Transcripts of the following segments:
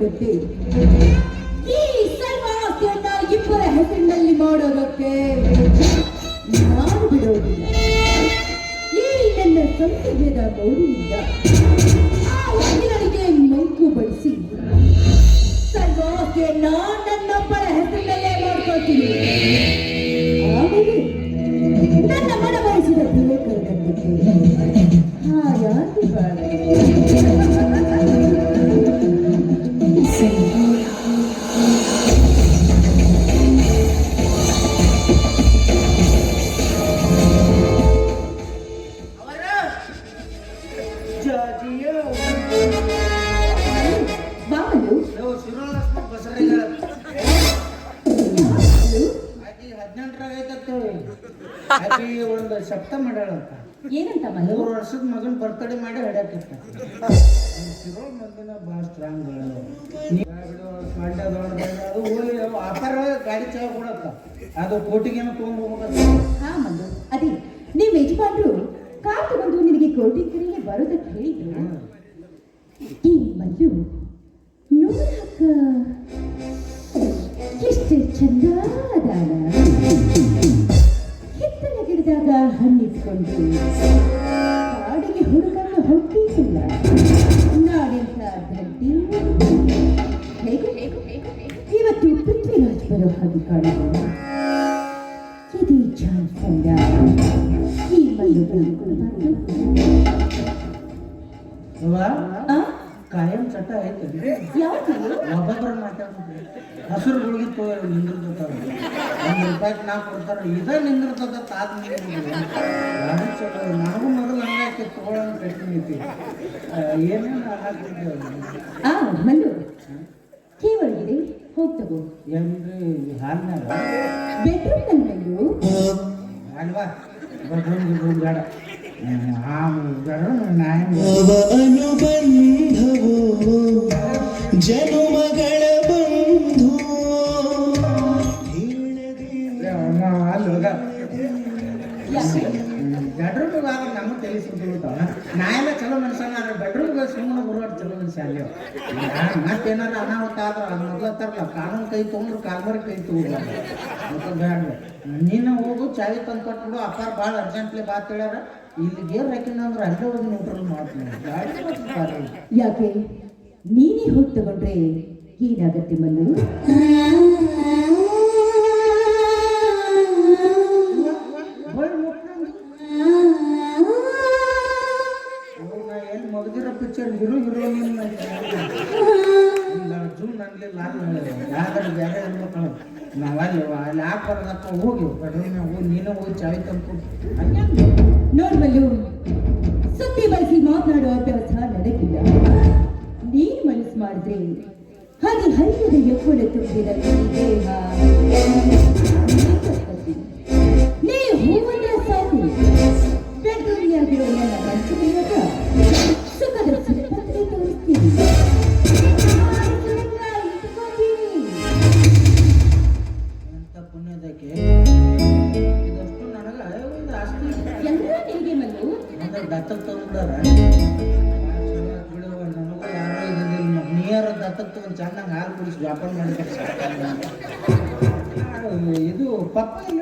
ಮಾಡಿದಂತೆ ಈ ಸರ್ವಾಸ್ತಿಯನ್ನ ಇಬ್ಬರ ಹೆಸರಿನಲ್ಲಿ ಮಾಡೋದಕ್ಕೆ ನಾನು ಬಿಡೋದಿಲ್ಲ. ಈ ನನ್ನ ಸಂಸರ್ಗದ ಗೌರಿಯಿಂದ ಆ ವಕೀಲರಿಗೆ ಮೈಕು ಬಡಿಸಿ ಸರ್ವಾಸ್ತಿಯನ್ನ ನನ್ನೊಬ್ಬರ ಹೆಸರಿನಲ್ಲೇ ಮಾಡ್ಕೊಳ್ತೀನಿ. ಆಮೇಲೆ ನನ್ನ ಮನ ಬಯಸಿದ ವಿವೇಕರೊಂದಿಗೆ ಹಾಯಾಗಿ ಒಂದು ಸಪ್ತ ಮಾಡ್ಯಾಳಂತ. ಏನಂತ 3 ವರ್ಷದ ಮಗನ ಬರ್ತಡೇ ಮಾಡಿ ಹೊಡ್ಯಾಕಿತ್ತ. ಮಂದಿನ ಭಾಳ ಸ್ಟ್ರಾಂಗ್ ಆಫರ್ ಗಾಡಿ ಚಾ ಕೊಡತ್ತ ಅದು ಕೋಟಿಗೇನೋ ತೊಗೊಂಡ್ಬೋಗತ್ತ. ಹಾ ಮಲ್ಲು, ಅದೇ ನೀವು ಯಜಮಾನ್ರು ಕಾರ್ ತಗೊಂಡು ನಿನಗೆ ಕೋಟಿಗೆ ಕಡೆಗೆ ಬರೋದಕ್ಕೆ ಹೇಳಿದ್ರು. ಈ ಮಲ್ಲು ನೋಡಕ್ಕ ಎಷ್ಟು ಚಂದ ಅದಾಳ. ಹಿತ್ತಲ ಗಿಡದಾಗ ಹಣ್ಣಿಟ್ಕೊಂಡು ಕಾಡಿಗೆ ಹುಡುಗನ್ನು ಹೊಟ್ಟಿಲ್ಲ. ನಾಡೆಂತ ಧಡ್ಡಿ ಹೇಗೂ ಇವತ್ತು ಪೃಥ್ವಿರಾಜ್ ಬರೋ ಹಾಗೆ ಕಾಣುವುದು. ಇದೇ ಚಾನ್ಸಂದ ಈ ಮಲ್ಲು ಬೆಳ್ಕೊಳ್ಬಾರ್ದು. ಕಾಯಂ ಚಟ ಐತೆ. ಯಾವುದು ಒಬ್ಬೊಬ್ಬರ ಮಾತಾಡ್ತಾರೆ ಹಸಿರು ಗುಳಿಗೆ ನಿಂದಿರ್ತದ. 1 ರೂಪಾಯಿಗೆ 4 ಕೊಡ್ತಾರೆ. ಇದ ನಿಂದಿರ್ತದ ತಾದ ನನಗೂ ಮೊದಲು ಹಂಗಾಕಿ ತಗೊಳ್ಳೋಣ ಕಟ್ಟಿನೈತಿ. ಏನೇನು ಹಾಕಿದ್ದೇವೆ ಮಲ್ಲು ಕೇವಳಿಗಿದೆ ಹೋಗಿ ತಗೋ. ಏನ್ರಿ ಹಾಲ್ನಾಗ ಬೆಡ್ರೂಮ್ ಮಲ್ಲು ಅಲ್ವಾ ಬೆಡ್ರೂಮ್ ಬೇಡ. ಅನುಬಂಧವು ಜನುಮಗಳ ಬಂಧು ಬೆಡ್ರೂಮ್ ನಮಗೆ ತಿಳಿಸ್ಬಿಡ್ತಾವ. ನಾ ಎಲ್ಲ ಚಲೋ ಮನುಷ್ಯನ ಬೆಡ್ರೂಮ್ಗೆ ಸುಮ್ಮನೆ ಬರುವಾಡ ಚಲೋ ಮನುಷ್ಯ ಅಲ್ಲಿ. ಮತ್ತೇನಾರ ಅನಾಹುತ ಆದ್ರೆ ಅದು ಮೊದಲ ತರಲ್ಲ. ಕಾನೂನು ಕೈ ತೊಗೊಂಡ್ರು ಕಾಲ್ಮರಿ ಕೈ ತಗೋಲ್ಲ. ಮತ್ತೆ ಬೇಡ ನೀನು ಹೋಗು ಚಾವಿ ತಂದು ಕೊಟ್ಬಿಡು. ಅಪ್ಪಾರ ಭಾಳ ಅರ್ಜೆಂಟ್ಲಿ ಬಾತ್ ಹೇಳ್ಯಾರ. ಇಲ್ಲಿ ಗೇರ್ ಹಾಕಿನಂದ್ರೆ ಅಲ್ಲೇ ಹೋಗಿ ನ್ಯೂಟ್ರಲ್ ಮಾಡ್ತೀನಿ. ಯಾಕೆ ನೀನೇ ಹೋಗಿ ತಗೊಂಡ್ರೆ ಏನಾಗತ್ತೆ ಮಲ್ಲು? ಏನು ಮಗದಿರೋ ಪಿಕ್ಚರ್ ಹೀರೋಯಿನ್ ಜೂನ್ ಅನ್ಲಿಲ್ಲ ಯಾವ್ದಾರು ಬೇರೆ ಅನ್ಬೇಕು. ನಾವಲ್ಲಿ ಅಲ್ಲಿ ಹಾಕ್ಬಾರ್ದಪ್ಪ. ಹೋಗಿ ಬೆಡ್ರೂಮ್ನಾಗ ಹೋಗಿ ನೀನು ಹೋಗಿ ಚಾವಿ ತಂದ್ಕೊಟ್ಟು. ನೋಡ್ ಮಲ್ಲು, ಸುದ್ದಿ ಬಳಸಿ ಮಾತನಾಡುವ ಅಭ್ಯಾಸ ನಡೆಗಿಲ್ಲ. ನೀನು ಮನಸ್ಸು ಮಾಡಿದ್ರೆ ಹರಿಯದ ಯೌವನ ತುಂಬಿದ ದೇಹ ನೀ ಹೂವಂದ್ರೆ ಸಾಕು. ಬೆಡ್ರೂಮ್ನಾಗಿರೋ ನನ್ನ ಮನಸ್ಸಿನ ಸುಖದ ಸುಖಪತ್ರೆ ತೋರಿಸ್ತೀನಿ. ಎಂತ ಪುಣ್ಯದಕ್ಕೆ ಇದಷ್ಟು ನನಗೆ ಒಂದು ಆಸ್ತಿ ಎಲ್ಲ ನಿನಗೆ ಮಲ್ಲು. ಅಂದ್ರೆ ದತ್ತಕ್ಕೆ ತಗೊಂಡಾರ ಬಿಡುವ. ನನಗೂ ಯಾರೋ ಇದ್ದಿಲ್ಲ. ನೀರ ದತ್ತಕ್ಕೆ ತಗೊಂಡು ಚೆನ್ನಾಗಿ ಹಾಲು ಕುಡಿಸಿ ವ್ಯಾಪಾರ ಮಾಡಿದ್ರೆ ಇದು ಪಪ್ಪ ಇಲ್ಲ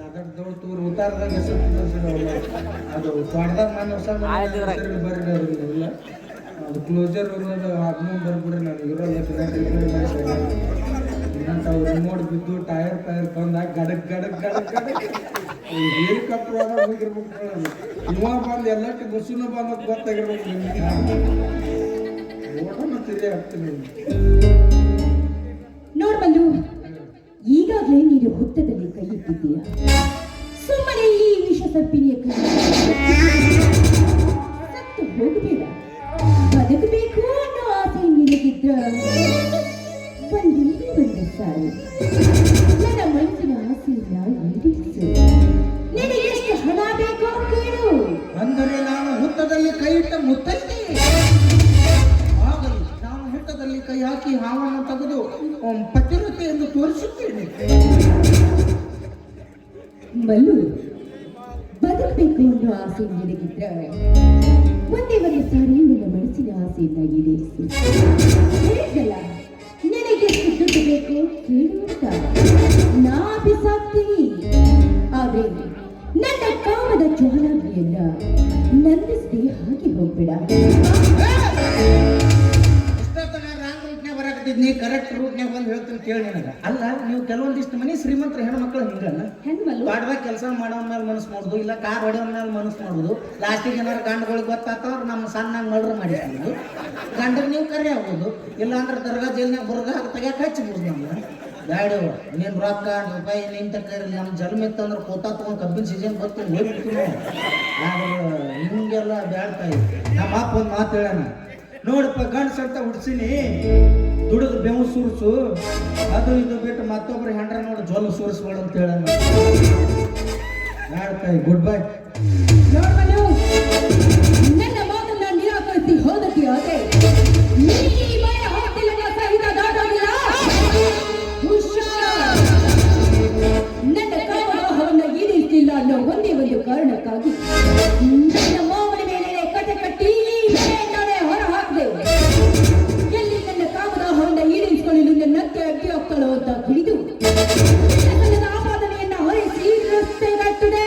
ಅದರ ದೊಡ್ಡ ತೂರು ಉತ್ತಾರದಾಗ ಹೆಸರು ಅದು ತೊಡ್ದಾಗ ನಾನು ಹೊಸ ಬರಲಿಲ್ಲ. ಅದು ಕ್ಲೋಸರ್ ಇರೋದು ಅದನ್ನೂ ಬರ್ಬಿಡ್ರಿ. ನನಗೆ ಇರೋಲ್ಲ ಇನ್ನಂತವು ರಿಮೋಟ್ ಬಿದ್ದು ಟೈರ್ ಬಂದಾಗ ಗಡಕ್ ಗಡಕ್ ಗಡಕ್ ಗಡಕ್ ಹೆಲಿಕಾಪ್ಟರ್ ಹೋಗಿರ್ಬೇಕು. ಇವ ಬಂದು ಎಲ್ಲಕ್ಕೆ ಬಸ್ಸುನು ಬಂದದ್ದು ಗೊತ್ತಾಗಿರ್ಬೇಕು. ಓಡೋಣ ತಿರುಗಿ ಹಾಕ್ತೀನಿ. ನೋಡ್ ಮಲ್ಲು, ಈಗಾಗಲೇ ನೀನು ಹುತ್ತದಲ್ಲಿ ಕೈ ಇಟ್ಟಿದ್ದೀಯ. ಸುಮ್ಮನೆ ಈ ವಿಷ ಸರ್ಪಿನಿಯ ಕೈ ಸತ್ತು ಹೋಗಬೇಡ. ಬದುಕಬೇಕು ಅನ್ನೋ ಆಸೆ ನಿನಗಿದ್ರ ಬಂದಿಲ್ಲಿ ಬಂದ ಸಾರು. ನನ್ನ ಮನಸ್ಸಿನ ಆಸೆಯನ್ನ ಈಡೇರಿಸು. ನಿನಗೆ ಎಷ್ಟು ಹಣ ಬೇಕೋ ಕೇಳು. ಅಂದರೆ ನಾನು ಹುತ್ತದಲ್ಲಿ ಕೈ ಇಟ್ಟ ಮುತ್ತೈತಿ. ಆಗಲಿ ನಾನು ಹುತ್ತದಲ್ಲಿ ಕೈ ಹಾಕಿ ಹಾವನ್ನು ತೆಗೆದು ಪತಿರತೆ ಎಂದು ತೋರಿಸುತ್ತೇನೆ. ಮಲ್ಲು, ಬದುಕಬೇಕು ಅನ್ನೋ ಆಸೆ ನಿನಗಿದ್ರೆ ಒಂದೇ ಒಂದು ಸಾರಿ ನಿನ್ನ ಮನಸ್ಸಿನ ಆಸೆಯನ್ನ ಈಡೇರಿಸಿ. ಹೇಳಿದ್ನಲ್ಲ, ನಿನಗೆ ಎಷ್ಟು ದುಡ್ಡು ಬೇಕು ಕೇಳು ಅಂತ ನಾ ಬಿಸಾಕ್ತೀನಿ. ಆದ್ರೆ ನನ್ನ ಕಾಮದ ಜ್ವಾಲಾಗ್ನಿಯನ್ನ ನಂದಿಸದೆ ಹಾಗೆ ಹೋಗ್ಬೇಡ. ನೀ ಕರೆಕ್ಟ್ ರೂಟ್ನಾಗ ಬಂದು ಹೇಳ್ತೀನಿ ಕೇಳಿ ನನಗ. ಅಲ್ಲ, ನೀವು ಕೆಲವೊಂದಿಷ್ಟು ಮನೆ ಶ್ರೀಮಂತರ ಹೆಣ್ಮಕ್ಳು ಹಿಂಗಲ್ಲ, ಹೆಣ್ಮಲ್ಲು ಪಾಡ್ದಾಗ ಕೆಲಸ ಮಾಡೋನ್ ಮೇಲೆ ಮನಸ್ಸು ಮಾಡುದು, ಇಲ್ಲ ಕಾರ್ ಹೊಡೆಯೋನ್ ಮೇಲೆ ಮನಸ್ಸು ಮಾಡುದು, ಲಾಸ್ಟಿಗೆ ಏನಾರು ಗಂಡುಗಳಿಗೆ ಗೊತ್ತಾಗ್ತವ್ರು ನಮ್ಮ ಸಣ್ಣಾಗ ಮರ್ಡರ್ ಮಾಡಿಸ್ಬೋದು. ಗಂಡಗೆ ನೀವು ಕರೆ ಆಗ್ಬೋದು, ಇಲ್ಲ ಅಂದ್ರೆ ದರ್ಗಾ ಜೈಲ್ನಾಗ ಬುರ್ಗ ತೆಗ್ಯಾಕೆ ಹಚ್ಚಿಬಿಡುದು. ನಮ್ಗೆ ಬ್ಯಾಡವ, ನೀನು ರೊಕ್ಕ ರೂಪಾಯಿ ನಿಂತ ಕೈರಿ ನಮ್ಮ ಜನ್ಮ ಇತ್ತಂದ್ರೆ ಕೋತಾ ತೊಗೊಂಡು ಕಬ್ಬಿನ ಸೀಸನ್ ಬರ್ತೀನಿ ಹೋಗ್ಬಿಡ್ತೀವಿ ನಾವು. ಆದ್ರೆ ಹಿಂಗೆಲ್ಲ ಬ್ಯಾಡ್ತಾಯಿ. ನಮ್ಮ ಅಪ್ಪ ಒಂದು ಮಾತು ಹೇಳೋಣ, ನೋಡಪ್ಪ ಗಂಡು ಸಡ್ತ ಹುಡ್ಸಿನಿ, ದುಡಿದು ಬೆವು ಸುರಿಸು, ಅದು ಇದು ಬಿಟ್ಟು ಮತ್ತೊಬ್ರು ಹೆಂಡ್ರ ನೋಡಿ ಜೋಲು ಸುರಿಸ್ಬೇಡ ಅಂತ ಹೇಳೋಣ. ಬ್ಯಾಡ್ತಾಯಿ, ಗುಡ್ ಬೈ. ನೋಡ್ಬಲ್ಲು, ನನ್ನ ಮಾತನ್ನ ನಿರಾಕರಿಸಿ ಹೋದಕ್ಕೆ ಆದ್ರೆ ನಿನಗೆ ಈ ಮನೆ ಹೋಗ್ತಿಲ್ಲ ಸಹಿತ ದಾಟೋದಿಲ್ಲ. ಹುಷಾರ್. ನನ್ನ ಕಾಮದಾಹವನ್ನ ಈಡೇರಿಸಿಲ್ಲ ಅನ್ನೋ ಒಂದೇ ಒಂದು ಕಾರಣಕ್ಕಾಗಿ ನನ್ನ ಮಾವನ ಮೇಲೆ ಕತೆ ಕಟ್ಟಿ ನಾನೇ ಹೊರ ಹಾಕಿದೆ. ಎಲ್ಲಿ ನನ್ನ ಕಾಮದಾಹವನ್ನ ಈಡೇರಿಸಿಕೊಳ್ಳಲು ನನ್ನಕ್ಕೆ ಅಡ್ಡಿ ಹೋಗ್ತಾಳೋ ಅಂತ ಹಿಡಿದು ನನ್ನ ಆಪಾದನೆಯನ್ನ ಹೊರಿಸಿ ರಸ್ತೆಗಟ್ಟಿದೆ.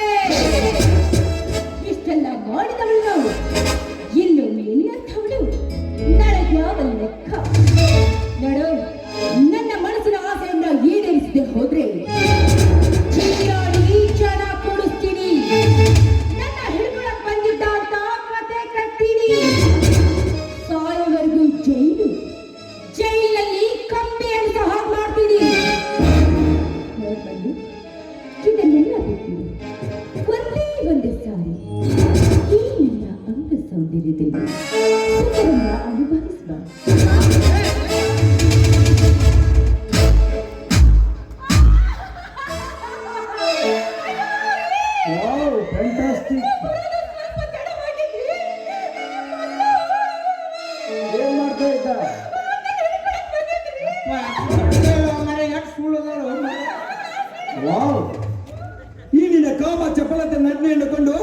ಇಷ್ಟೆಲ್ಲ ಮಾಡಿದವಳು ನಾವು, ಇನ್ನು ನಿನ್ನಂಥವಳು ನನಗೆ ಯಾವ ಲೆಕ್ಕ? ನಡು, ನನ್ನ ಮನಸ್ಸಿನ ಆಸೆಯನ್ನ ಈಡೇರಿಸದೆ ಹೋದ್ರೆ ಚೀರಾಡಿ ಕ್ಷಣ ಕೊಡಿಸ್ತೀನಿ. ನನ್ನ ಹಿಡ್ಕೊಳಕ್ ಬಂದಿದ್ದ ಅಂತ ಕತೆ ಕಟ್ತೀನಿ. ಸಾಯೋವರೆಗೂ ಜೈಲಲ್ಲಿ ಕಂಬಿಯನ್ನು ಸಹ ಮಾಡ್ತೀನಿ. ನೋಡ್ಬಂದು ಇದನ್ನೆಲ್ಲ ಬಿಟ್ಟು ಒಂದೇ ಒಂದು ಸಾರಿ ಈ ನಿನ್ನ ಅಂಗ ಸೌಂದರ್ಯದಲ್ಲಿ ಸುಖವನ್ನ ಅನುಭವಿಸುವ. Wow, fantastic. ಏನ್ ಮಾಡ್ತಾ ಇದ್ದ? ವಾವ್, ಈ ನಿನ್ನ ಕಾಮ ಚಪಲತೆ ನಟನೆಯನ್ನು ಕೊಂಡು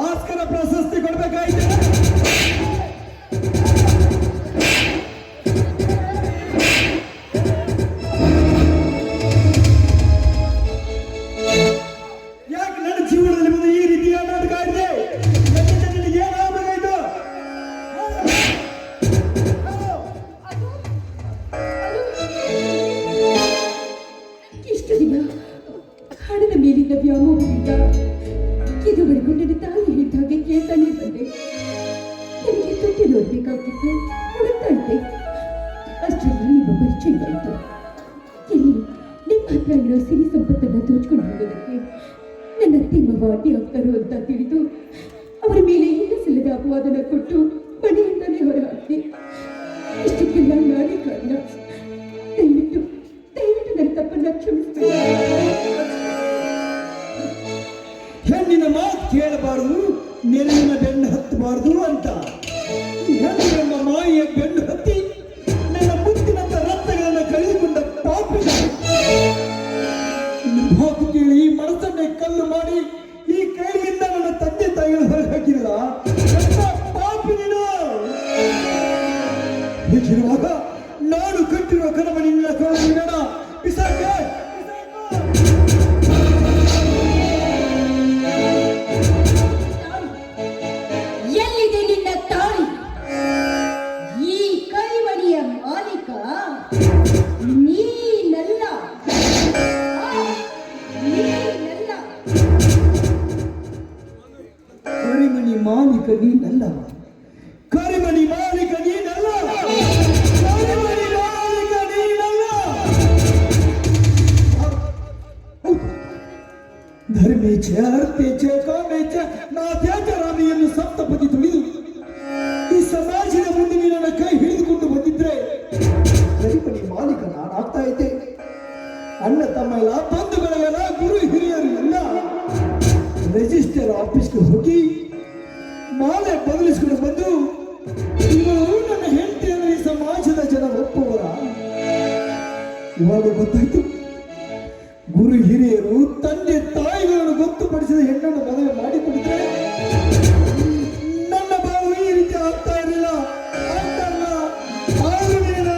ಆಸ್ಕರ ಪ್ರಶಸ್ತಿ ಕೊಡಬೇಕಾಯಿತು. ಯಾಕೆ ನನ್ನ ಜೀವನದಲ್ಲಿ ಮುಂದೆ ಈ ರೀತಿಯ ನಾಟಕ ಆಗಿದೆ? ನನ್ನಿಂದ ನಿನಗೆ ಏನಾಗಬೇಕಾಯ್ತು? ಇಷ್ಟು ದಿನ ಹಣದ ಮೇಲಿನ ವ್ಯಾಮೋಹದಿಂದ ಇದುವರೆಗೂ ನನ್ನ ತಾಯಿ ಹೇಳಿದ ಹಾಗೆ ಕೇಳ್ತಾನೆ ಬಂದೆ. ನನಗೆ ತುಟ್ಟಿ ನೋಡ್ಬೇಕಾಗಿತ್ತು, ಹುಡುಕ್ತಾ ಇದ್ದೆ. ಅಷ್ಟರಲ್ಲಿ ನಿಮ್ಮ ಪರಿಚಯವಾಯಿತು. ಇಲ್ಲಿ ನಿಮ್ಮ ಹತ್ರ ಇರೋ ಸಿರಿ ಸಂಪತ್ತನ್ನು ದೋಚ್ಕೊಂಡು ಹೋಗೋದಕ್ಕೆ ನನ್ನ ಅತ್ತೆ ಮಾವ ಅಡ್ಡಿ ಆಗ್ತಾರೋ ಅಂತ ತಿಳಿದು ಅವರ ಮೇಲೆ ಇಲ್ಲ ಸಲ್ಲದ ಅಪವಾದನ ಕೊಟ್ಟು ಮನೆಯಿಂದಲೇ ಹೊರ ಹಾಕಿದೆ. ಇಷ್ಟಕ್ಕೆಲ್ಲ ನಾನೇ ಕಾರಣ. ದಯವಿಟ್ಟು ನನ್ನ ತಪ್ಪನ್ನ ಕ್ಷಮಿಸಬೇಡಿ. ಹೆಣ್ಣಿನ ಮಾತು ಕೇಳಬಾರದು, ನೆರಳಿನ ಬೆನ್ನು ಹತ್ತಬಾರದು ಅಂತ ಹೆಣ್ಣಿನ ಮಾಯಿಯ ಬೆನ್ನು ಹತ್ತಿ ನನ್ನ ಮುತ್ತಿನಂತ ರಕ್ತಗಳನ್ನು ಕಳೆದುಕೊಂಡ ಪಾಪಿ ಮಾತು ಕೇಳಿ ಈ ಮನಸ್ಸನ್ನೇ ಕಲ್ಲು ಮಾಡಿ ಈ ಕೈಯಿಂದ ನನ್ನ ತಂದೆ ತಾಯಿಗಳು ಹೊರಗೆ ಹಾಕಿಲ್ಲ. ಪಾಪಿ ನೀನು. ಹೀಗಿರುವಾಗ ನಾನು ಕಟ್ಟಿರುವ ಕನಮನಿಂದ ಬೇಡ, ಬಿಸಾಕೆ. ಎಲ್ಲಿದೆ ನಿನ್ನ ತಾಳಿ? ಈ ಕೈಮಣಿಯ ಮಾಲೀಕ ನೀನಲ್ಲ. ನೀನಲ್ಲ. ಕರಿಮಣಿ ಮಾಲೀಕ ನೀನಲ್ಲ. ಕರಿಮಣಿ ಮಾಲೀಕ ನೀನಲ್ಲ. ಕರಿಮಣಿ ಮಾಲೀಕ ನೀನಲ್ಲ. ಧರ್ಮೇಚ್ಛ ಅರ್ಥೇಚ್ಛ ಕಾಮೇಚ್ಛ ನಾಥೇಚ್ಛ ರಾಮಿಯನ್ನು ಸಪ್ತಪದಿ ತುಳಿದು ಈ ಸಮಾಜದ ಮುಂದೆ ನನ್ನ ಕೈ ಹಿಡಿದುಕೊಂಡು ಬಂದಿದ್ರೆ ಕರಿಮಣಿ ಮಾಲೀಕ ನಾನಾಗ್ತಾ ಇದ್ದೆ. ಅಣ್ಣ ತಮ್ಮ ಎಲ್ಲ ಬಂಧುಗಳೆಲ್ಲ ಗುರು ಹಿರಿಯರು ಎಲ್ಲ ರಿಜಿಸ್ಟರ್ ಆಫೀಸ್ಗೆ ಹೋಗಿ ಮಾಲೆ ಬದಲಿಸ್ಕೊಂಡು ಬಂದು ಇವರು ನನ್ನ ಹೆಂಡತಿಯನ್ನು ಈ ಸಮಾಜದ ಜನ ಒಪ್ಪುವರ. ಇವಾಗ ಗೊತ್ತಾಯ್ತು ಗುರು ಹಿರಿಯರು ತಂದೆ ತಾಯಿಗಳನ್ನು ಗೊತ್ತುಪಡಿಸಿದ ಹೆಣ್ಣನ್ನು ಮದುವೆ ಮಾಡಿಕೊಡಿದ್ರೆ ನನ್ನ ಬಾಳು ಈ ರೀತಿ ಆಗ್ತಾ ಇರಲಿಲ್ಲ. ಅಂತಲ್ಲ, ಆದ್ರೂ ನೀನು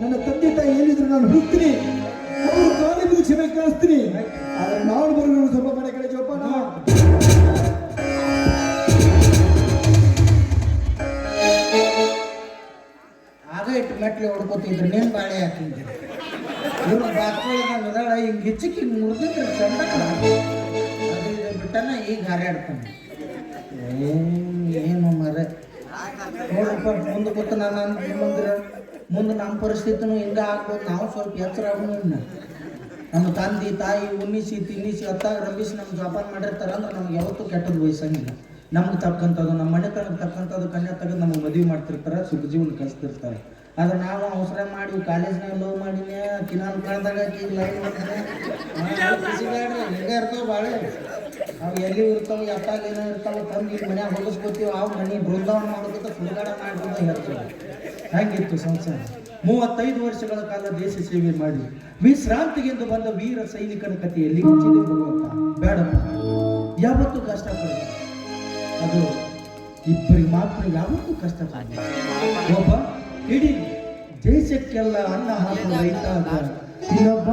ನನ್ನ ತಂದೆ ತಾಯಿ ಏನಿದ್ರು ನಾನು ಹುಡುಕ್ತೀನಿ, ಅವರು ಕಾಲೇಜಿಗೆ ಕ್ಷಮೆ ಕಳಿಸ್ತೀನಿ. ಆದ್ರೆ ನಾನು ಬರೋದು ಸ್ವಲ್ಪ ಮನೆ ಕಡೆ ಜೋಪಾನ. ಆಗ ಇಟ್ಟು ಮೆಟ್ಲಿ ಹೊಡ್ಕೋತಿದ್ರು, ನೀನು ಬಾಳೆ ಹಾಕಿದ್ರಿ ಇವ್ರು ಬಾತ್ಕೊಳ್ಳೋದಾಳ ಹಿಂಗೆ ಹೆಚ್ಚಿಗೆ ಹಿಂಗೆ ಮುರಿದಿದ್ರೆ ಚಂದ ಅದು ಇದು ಬಿಟ್ಟನ ಈಗ ಹಾರಾಡ್ತಾನೆ. ಏನು ಮರೆ ನೋಡಪ್ಪ, ಮುಂದೆ ಗೊತ್ತು ನಾನು ಮುಂದೆ ನಮ್ಮ ಪರಿಸ್ಥಿತಿನೂ ಹಿಂಗೆ ಆಗ್ಬೋದು. ನಾವು ಸ್ವಲ್ಪ ಎಚ್ಚರ ಆಗೋಣ. ನಮ್ಮ ತಂದೆ ತಾಯಿ ಉನ್ನಿಸಿ ತಿನ್ನಿಸಿ ಹೊತ್ತಾಗ ರಂಬಿಸಿ ನಮ್ಗೆ ಜೋಪಾನ ಮಾಡಿರ್ತಾರೆ ಅಂದ್ರೆ ನಮ್ಗೆ ಯಾವತ್ತೂ ಕೆಟ್ಟದ್ದು ವಹಿಸಂಗಿಲ್ಲ. ನಮ್ಗೆ ತಕ್ಕಂಥದ್ದು ನಮ್ಮ ಮನೆ ತನಕ ತಕ್ಕಂಥದ್ದು ಕನ್ಯಾ ತೆಗೆದು ನಮಗೆ ಮದುವೆ ಮಾಡ್ತಿರ್ತಾರೆ, ಸುಖ ಜೀವನ ಕಲಿಸ್ತಿರ್ತಾರೆ. ಆದ್ರೆ ನಾವು ಅವಸರ ಮಾಡಿ ಕಾಲೇಜ್ನಾಗ ಲವ್ ಮಾಡಿನೇ ಕಿನಾಲ್ ಕಾಣ್ದಾಗ ಈಗ ಲೈನ್ ಮಾಡ್ತಾರೆ. ಹಿಂಗೆ ಇರ್ತಾವೆ ಬಾಳೆ, ಅವು ಎಲ್ಲಿ ಇರ್ತಾವೆ, ಎತ್ತಾಗ ಏನೋ ಇರ್ತಾವೆ, ತಂದು ಈಗ ಮನ್ಯಾಗ ಹೊಲಿಸ್ಕೋತೀವಿ. ಅವು ಮನೆ ಬೃಂದಾವನ ಮಾಡೋದಕ್ಕೆ ಸುಡುಗಾಡ ಮಾಡೋದು ಹೇಳ್ತೀವಿ. ಹಂಗಿತ್ತು ಸಂಸಾರ. 35 ವರ್ಷಗಳ ಕಾಲ ದೇಶ ಸೇವೆ ಮಾಡಿ ವಿಶ್ರಾಂತಿಗೆಂದು ಬಂದ ವೀರ ಸೈನಿಕನ ಕಥೆ ಎಲ್ಲಿ ಹಚ್ಚಿದೆ ಭಗವಂತ? ಬೇಡಪ್ಪ, ಯಾವತ್ತೂ ಕಷ್ಟಪಡಬೇಕು. ಅದು ಇಬ್ಬರಿಗೆ ಮಾತ್ರ ಯಾವತ್ತೂ ಕಷ್ಟಪಡಬೇಕು. ಒಬ್ಬ ಇಡೀ ದೇಶಕ್ಕೆಲ್ಲ ಅನ್ನ ಹಾಕುವ ರೈತ ಆದ ಇನ್ನೊಬ್ಬ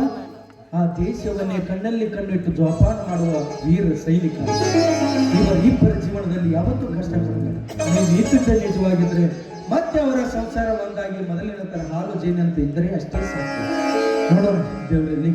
ಆ ದೇಶವನ್ನೇ ಕಣ್ಣಲ್ಲಿ ಕಣ್ಣಿಟ್ಟು ಜೋಪಾನ ಮಾಡುವ ವೀರ ಸೈನಿಕ. ಇವರಿಬ್ಬರ ಜೀವನದಲ್ಲಿ ಯಾವತ್ತೂ ಕಷ್ಟಪಡಬೇಕು. ನೀವು ಇದ್ದಿದ್ದ ನಿಜವಾಗಿದ್ರೆ ಮತ್ತೆ ಅವರ ಸಂಸಾರ ಒಂದಾಗಿ ಮೊದಲಿನ ತರ ಹಾಲು ಜೇನಂತೆ ಇದ್ದರೆ ಅಷ್ಟೇ ಸಾಕು. ನೋಡೋಣ ದೇವರಲ್ಲಿ